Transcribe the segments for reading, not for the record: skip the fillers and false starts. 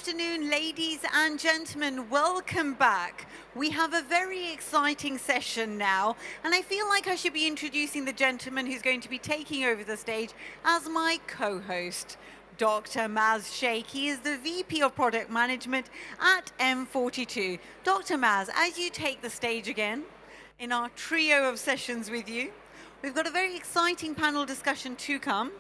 afternoon, ladies and gentlemen. Welcome back. We have a very exciting session now, and I feel like I should be introducing the gentleman who's going to be taking over the stage as my co-host, Dr. Maz Sheikh. He is the VP of Product Management at M42. Dr. Maz, as you take the stage again in our trio of sessions with you, we've got a very exciting panel discussion to come.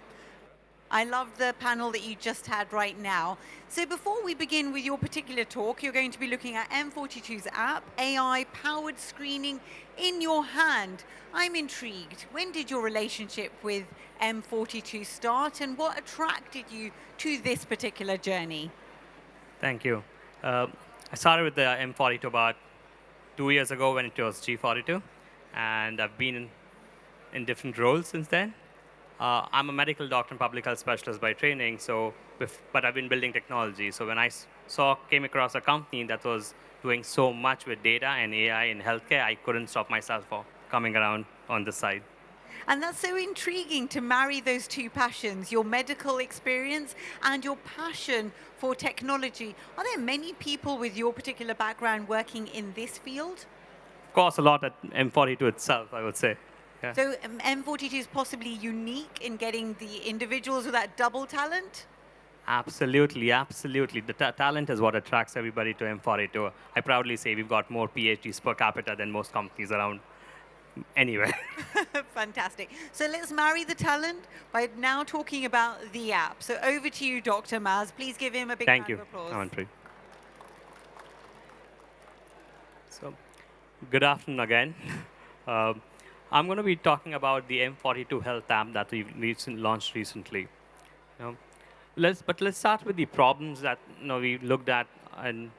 I love the panel that you just had right now. So before we begin with your particular talk, you're going to be looking at M42's app, AI-powered screening in your hand. I'm intrigued. When did your relationship with M42 start, and what attracted you to this particular journey? Thank you. I started with the M42 about 2 years ago when it was G42, and I've been in different roles since then. I'm a medical doctor and public health specialist by training, but I've been building technology. So when I came across a company that was doing so much with data and AI in healthcare, I couldn't stop myself from coming around on this side. And that's so intriguing to marry those two passions, your medical experience and your passion for technology. Are there many people with your particular background working in this field? Of course, a lot at M42 itself, I would say. Yeah. So M42 is possibly unique in getting the individuals with that double talent? Absolutely, absolutely. The talent is what attracts everybody to M42. I proudly say we've got more PhDs per capita than most companies around anywhere. Fantastic. So let's marry the talent by now talking about the app. So over to you, Dr. Maz. Please give him a big round of applause. Thank you, So, good afternoon again. I'm going to be talking about the M42 Health app that we've launched recently. Let's start with the problems that we looked at in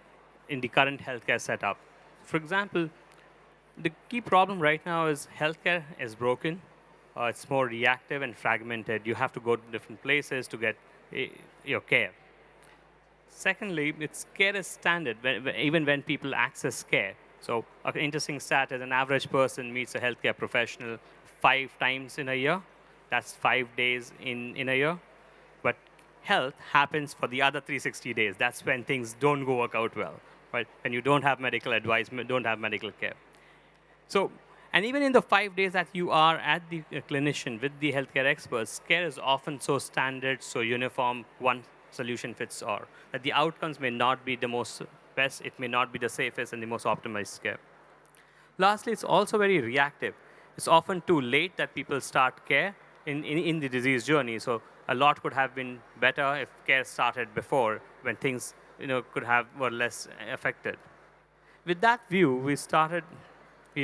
the current healthcare setup. For example, the key problem right now is healthcare is broken. It's more reactive and fragmented. You have to go to different places to get your care. Secondly, care is standard even when people access care. So an interesting stat is an average person meets a healthcare professional 5 times in a year. That's 5 days in a year. But health happens for the other 360 days. That's when things don't work out well, right? When you don't have medical advice, don't have medical care. So, and even in the 5 days that you are at the clinician with the healthcare experts, care is often so standard, so uniform, one solution fits all, that the outcomes may not be the most best, it may not be the safest and the most optimized care. Lastly, it's also very reactive. It's often too late that people start care in the disease journey. So a lot could have been better if care started before, when things were less affected. With that view, we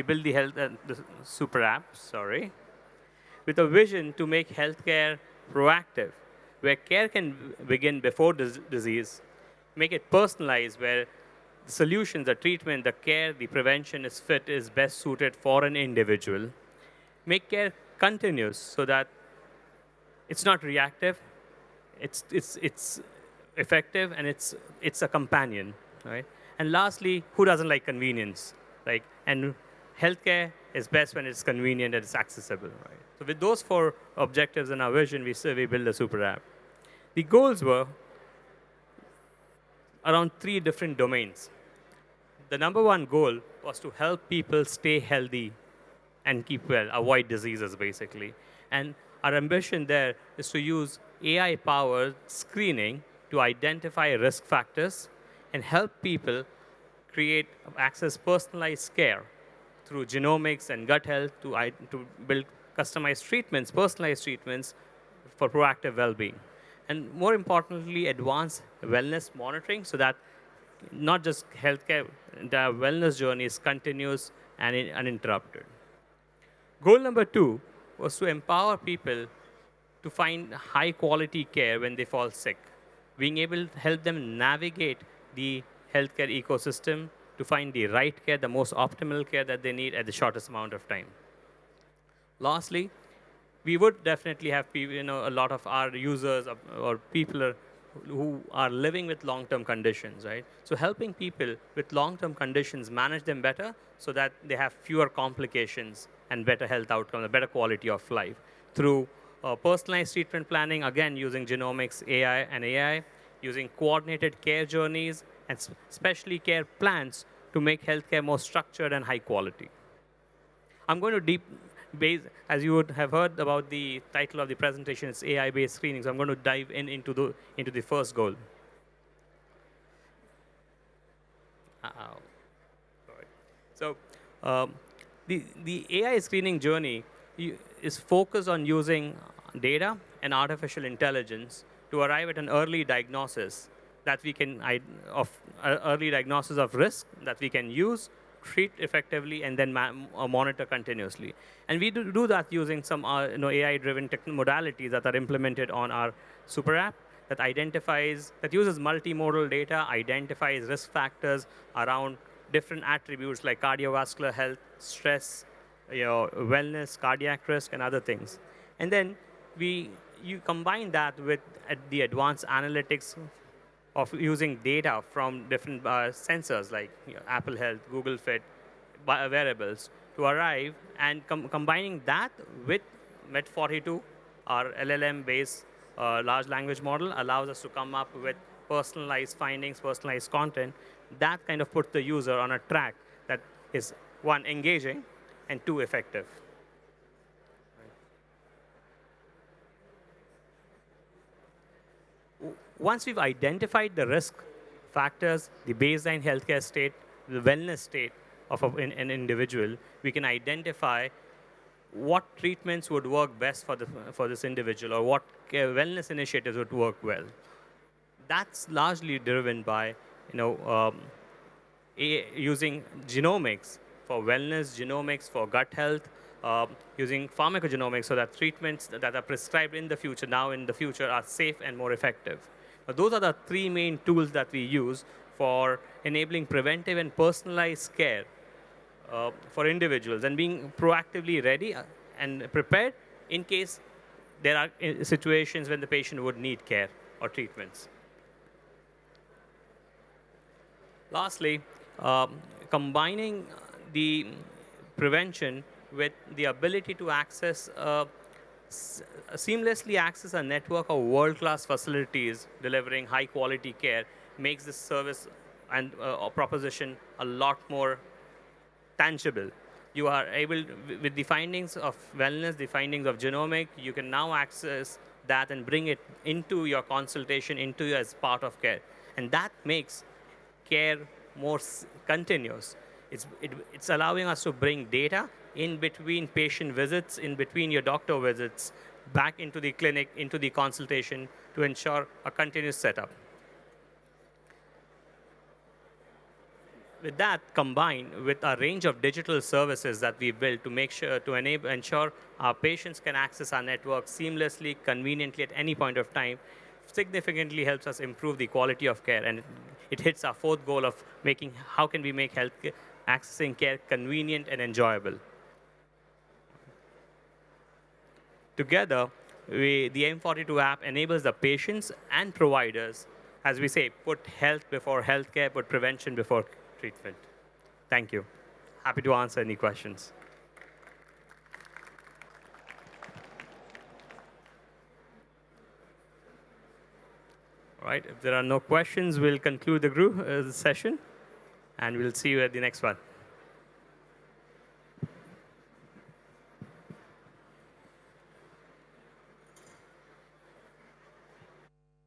built the super app, with a vision to make healthcare proactive, where care can begin before disease, make it personalized, where the solutions, the treatment, the care, the prevention is best suited for an individual. Make care continuous so that it's not reactive, it's effective, and it's a companion, right? And lastly, who doesn't like convenience? And healthcare is best when it's convenient and it's accessible, right? So with those 4 objectives in our vision, we built a super app. The goals were around 3 different domains. The number 1 goal was to help people stay healthy and keep well, avoid diseases, basically. And our ambition there is to use AI-powered screening to identify risk factors and help people access personalized care through genomics and gut health to build customized treatments, personalized treatments for proactive well-being. And more importantly, advanced wellness monitoring so that not just healthcare, the wellness journey is continuous and uninterrupted. Goal number 2 was to empower people to find high-quality care when they fall sick, being able to help them navigate the healthcare ecosystem to find the right care, the most optimal care that they need at the shortest amount of time. Lastly, we would definitely have a lot of our users or people who are living with long-term conditions, right? So helping people with long-term conditions manage them better so that they have fewer complications and better health outcomes, a better quality of life through personalized treatment planning, again, using genomics, AI, using coordinated care journeys and specially care plans to make healthcare more structured and high quality. I'm going to base, as you would have heard about the title of the presentation, it's AI-based screening. So I'm going to dive into the first goal. Uh-oh. Sorry. So the AI screening journey is focused on using data and artificial intelligence to arrive at an early diagnosis that we can early diagnosis of risk that we can use, treat effectively, and then monitor continuously. And we do that using some AI-driven modalities that are implemented on our super app that uses multimodal data, identifies risk factors around different attributes like cardiovascular health, stress, wellness, cardiac risk, and other things. And then you combine that with the advanced analytics of using data from different sensors like Apple Health, Google Fit, wearables to arrive and combining that with M42, our LLM-based large language model allows us to come up with personalized findings, personalized content that kind of puts the user on a track that is, one, engaging, and two, effective. Once we've identified the risk factors, the baseline healthcare state, the wellness state of an individual, we can identify what treatments would work best for this individual or what wellness initiatives would work well. That's largely driven by using genomics for wellness, genomics for gut health, using pharmacogenomics so that treatments that are prescribed in the future are safe and more effective. Those are the three main tools that we use for enabling preventive and personalized care for individuals and being proactively ready and prepared in case there are situations when the patient would need care or treatments. Lastly, combining the prevention with the ability to seamlessly access a network of world-class facilities delivering high-quality care makes this service and proposition a lot more tangible. You are able, with the findings of wellness, the findings of genomic, you can now access that and bring it into your consultation, as part of care. And that makes care more continuous. It's allowing us to bring data in between patient visits, in between your doctor visits, back into the clinic, into the consultation to ensure a continuous setup. With that, combined with a range of digital services that we built to ensure our patients can access our network seamlessly, conveniently at any point of time, significantly helps us improve the quality of care. And it hits our fourth goal of how can we make accessing care convenient and enjoyable. Together, the M42 app enables the patients and providers, as we say, put health before healthcare, put prevention before treatment. Thank you. Happy to answer any questions. All right, if there are no questions, we'll conclude the session, and we'll see you at the next one.